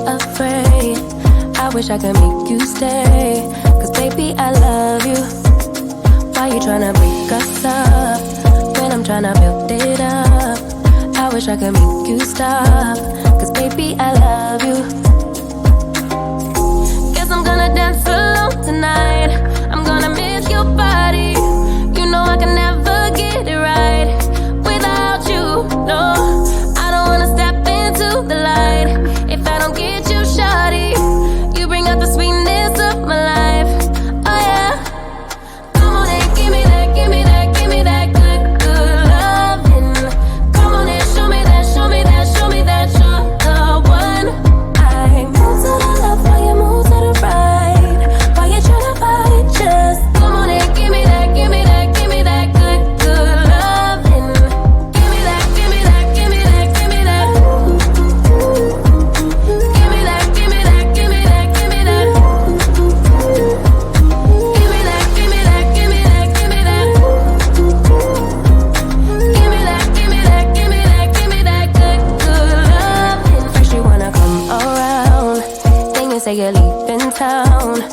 afraid. I wish I could make you stay, 'cause baby I love you. Why you tryna break us up when I'm tryna build it up? I wish I could make you stop, 'cause baby I love you. Guess I'm gonna dance alone tonight. I'm gonna miss your body. You know I can never get it right without you. No, I don't wanna step into the light if I don't get you, shawty. You bring out the sweetness of my life. Oh yeah. Come on and give me that, give me that, give me that good, good loving. Come on and show me that, show me that, show me that you're the one. I move to the left while you move to the right. While you tryna fight, just come on and give me that, give me that, give me that good, good loving. Give me that, give me that, give me that, give me that. Give me that, give me that, give me that, give me that. Give me that, give me that, give me that, give me that. Give me that, give me that, give me that, give me that good, good loving. First you wanna come around, then you say you're leaving town.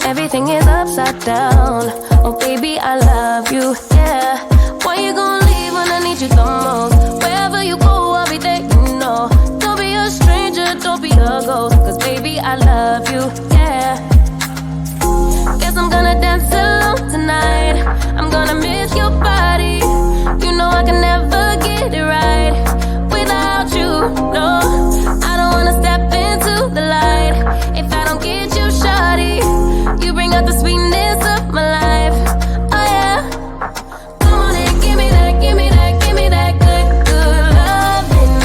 Everything is upside down. Oh baby, I love you, yeah. Why you gonna leave when I need you the most? Wherever you go, I'll be there, you know. Don't be a stranger, don't be a ghost, 'cause baby, I love you, yeah. Guess I'm gonna dance alone tonight. I'm gonna miss your body. You know I can never get it right without you. No, I don't wanna step into the light if I don't get you, shawty. You bring out the sweetness of my life. Oh yeah. Come on and give me that, give me that, give me that good, good loving.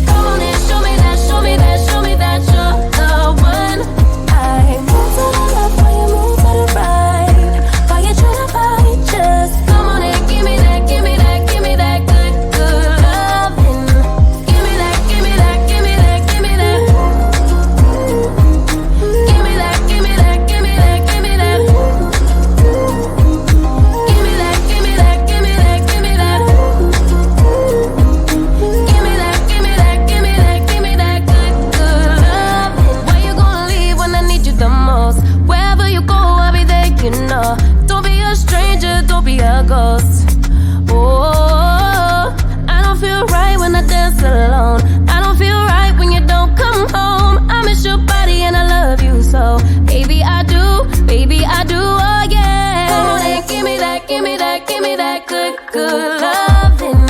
Come on and show me that, show me that, show me that you're the one. I move to the left while you move to the right. While you tryna fight, just come on and give me that, give me that, give me that good, good loving. Give me that, give me that, give me that, give me that. Give me that, give me that, give me that, give me that. Give me that, give me that, give me that, give me that. Give me that, give me that, give me that, give me that good, good loving. Why you gonna leave when I need you the most? Wherever you go, I'll be there, you know. Don't be a stranger, don't be a ghost. Oh, I don't feel right when I dance alone. I don't feel right when you don't come home. I miss your body and I love you so. Baby, I do, oh yeah. Come on and give me that, give me that, give me that good, good loving.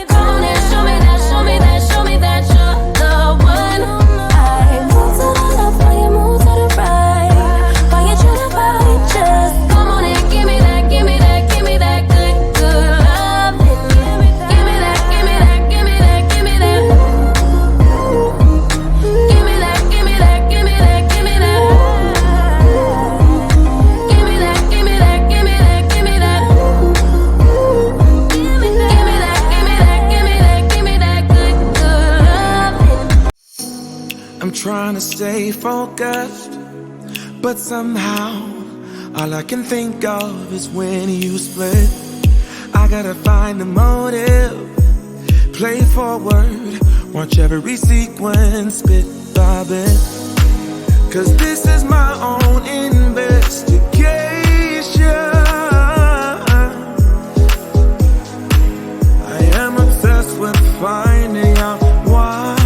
Come on and show me that, show me that, show me that you're the one. I move to the left while you move to the right. While you tryna fight, just come on and give me that, give me that, give me that good, good loving. Give me that, give me that, give me that, give me that. Give me that, give me that, give me that, give me that. Give me that, give me that, give me that, give me that. Give me that, give me that, give me that, give me that good, good loving. I'm trying to stay focused, but somehow all I can think of is when you split. I gotta find the motive, play forward, watch every sequence bit by bit. 'Cause this is my own investigation. I am obsessed with finding out why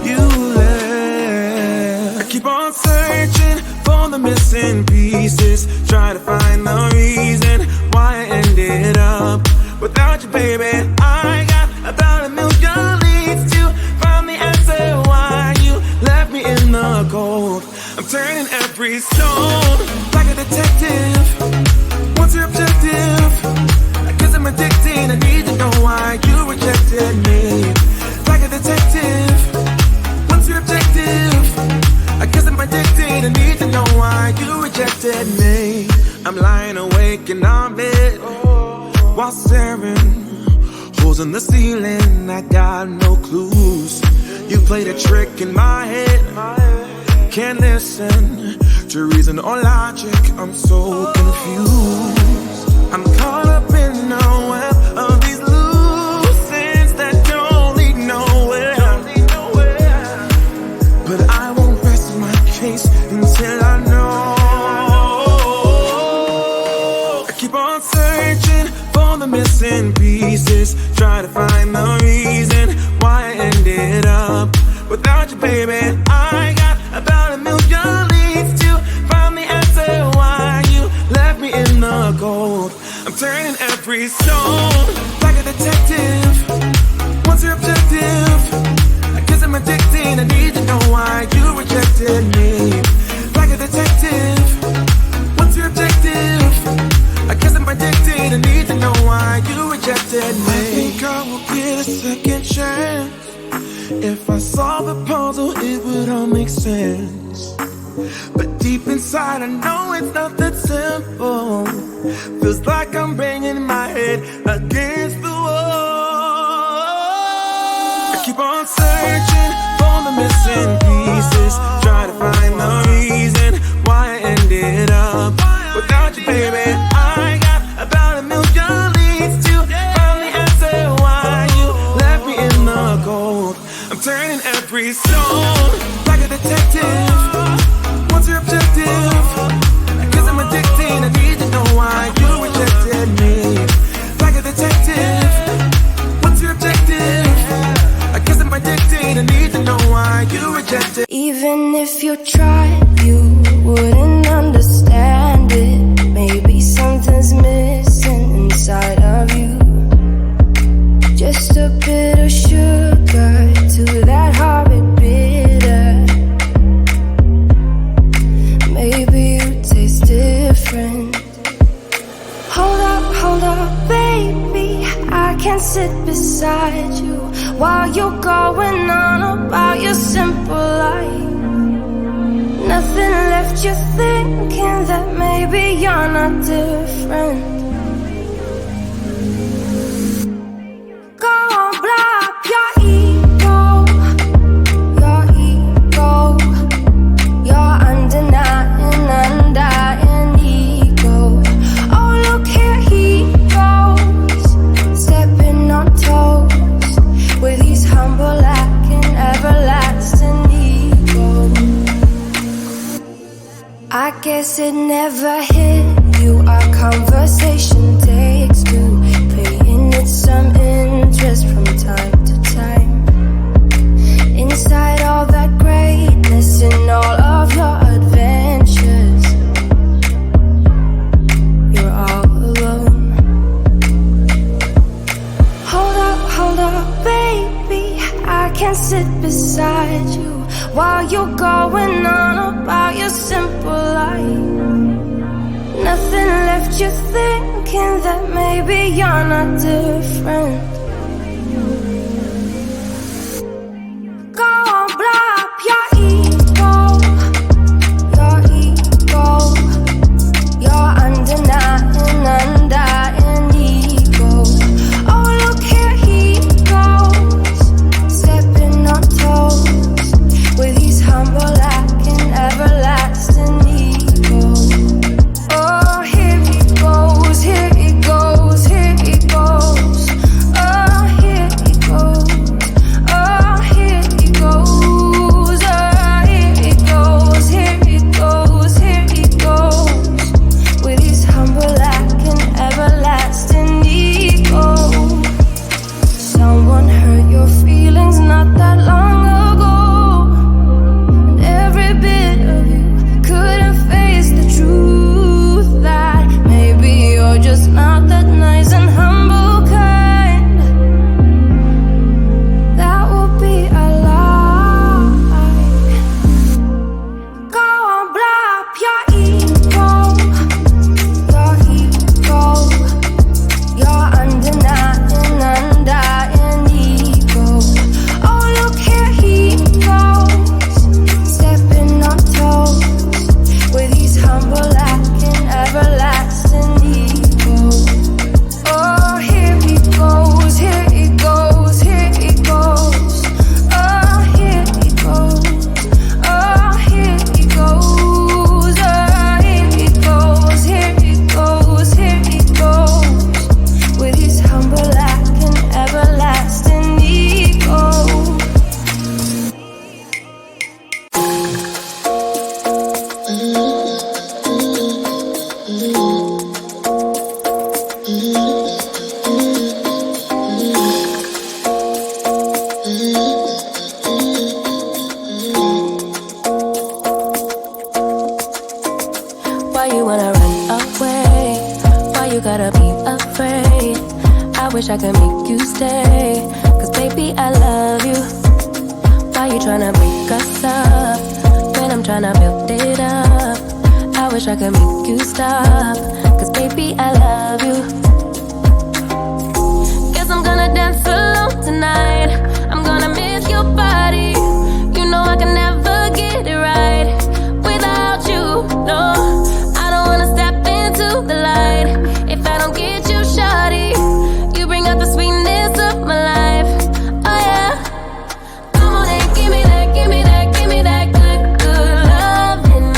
you left. I keep on searching for the missing pieces, try to find the reason why I ended up without you, baby. I got about a million leads to find the answer why you left me in the cold. I'm turning every stone like a detective. What's your objective? I guess I'm addicted. I need to know why you rejected me. Like a detective. What's your objective? I guess I'm addicted. I need to know why you rejected me. I'm lying awake in our bed while staring holes in the ceiling. I got no clues. You played a trick in my head. Can't listen to reason or logic. I'm so confused. I'm caught up in a web of these loose ends that don't lead nowhere. But I won't taste until I know. I keep on searching for the missing pieces, try to find the reason why I ended up without you, baby. I got about a million leads to find the answer why you left me in the cold. I'm turning every stone like a detective. What's your objective? I guess I'm addicted. I need to know why you rejected me. Like a detective. What's your objective? I guess I'm addicted. I need to know why you rejected me. I think I will get a second chance. If I solve the puzzle, it would all make sense. But deep inside, I know it's not that simple. Feels like I'm banging my head against the wall. I keep on searching for the missing pieces, try to find the reason why I ended up without you, baby. I got about a million leads to find the answer why you left me in the cold. I'm turning every stone like a detective. What's your objective? Cause I'm addicted. I need to know why you rejected me. Like a detective. What's your objective? I guess I'm addicted. I need to know why you rejected. Even if you tried, you wouldn't understand it. Maybe something's missing inside of you. Just a bit of sugar to that horrid bitter. Maybe you taste different. Hold up, baby. I can't sit beside you while you're going on about your simple life. Nothing left you thinking that maybe you're not different. I guess it never hit you. Our conversation takes two, paying it some interest from time to time. Inside all that greatness and all of your adventures, you're all alone. Hold up, baby. I can't sit beside you while you're going on about your simple life. Nothing left you thinking that maybe you're not different. Go on, blow up your ego, your undying ego. Oh, look here he goes, stepping on toes with his humble and everlasting ego. Oh, here he goes, here he goes, here he goes. Oh, wanna run away? Why you gotta be afraid? I wish I could make you stay, 'cause baby, I love you. Why you tryna break us up when I'm tryna build it up? I wish I could make you stop, 'cause baby, I love you. Guess I'm gonna dance alone tonight. I'm gonna miss your body. You know I can never get it right without you. No, I don't wanna step into the light if I don't get you, shawty. You bring out the sweetness of my life. Oh yeah. Come on and give me that, give me that, give me that good, good loving.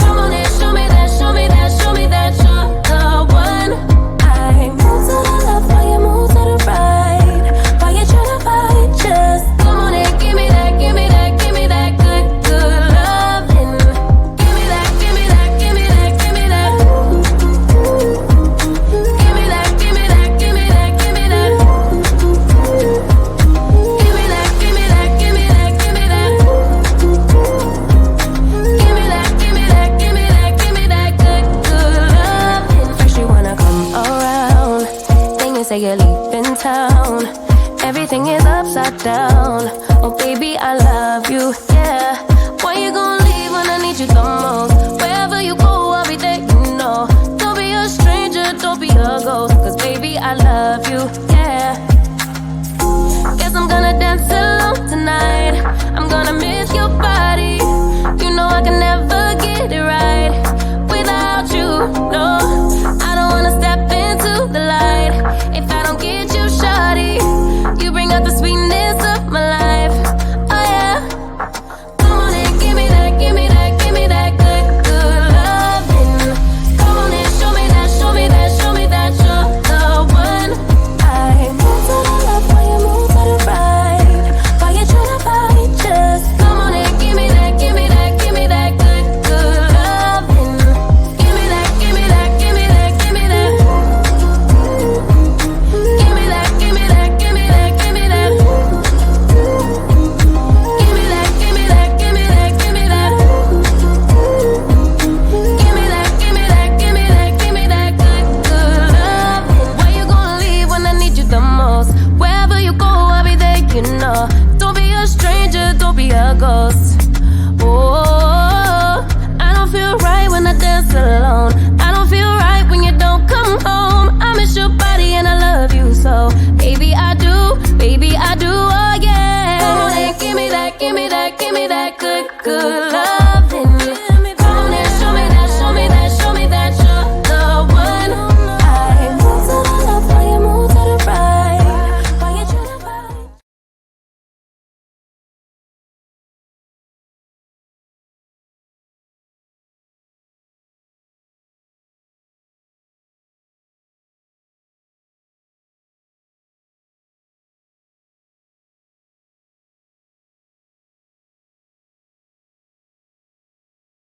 Come on and show me that, show me that, show me that you're the one. I move to the left while you move to the right. Why you tryna fight? Just come on and give me that, give me that, give me that good, good loving. Give me that, give me that, give me that, give me that. Give me that, give me that, give me that, give me that. Give me that, give me that, give me that, give me that. Give me that, give me that, give me that, give me that good, good loving. First you wanna come around, then you say you're leaving town. Everything is upside down. Oh baby, I love you, yeah. Why you gonna leave when I need you the most? Wherever you go, I'll be there, you know. Don't be a stranger, don't be a ghost, 'cause baby, I love you, yeah. Guess I'm gonna dance alone tonight. I'm gonna miss your body. You know I can never get it right without you. No, I don't wanna step into the light if I don't get you, shawty. You bring out the sweetness of my life. Oh yeah. Come on and give me that, give me that, give me that good, good loving. Come on and show me that, show me that, show me that you're the one. I move to the left while you move to the right. Why you tryna fight? Just come on and give me that, give me that, give me that good, good loving. Give me that, give me that, give me that, give me that. Give me that, give me that, give me that, give me that. Give me that, give me that, give me that, give me that. Give me that, give me that, give me that, give me that good, good loving. Why you gonna leave when I need you the most? Wherever you go, I'll be there, you know. Don't be a stranger, don't be a ghost. Oh, I don't feel right when I dance alone. I don't feel right when you don't come home. I miss your body and I love you so. Baby, I do, oh yeah. Come on and give me that, give me that, give me that good, good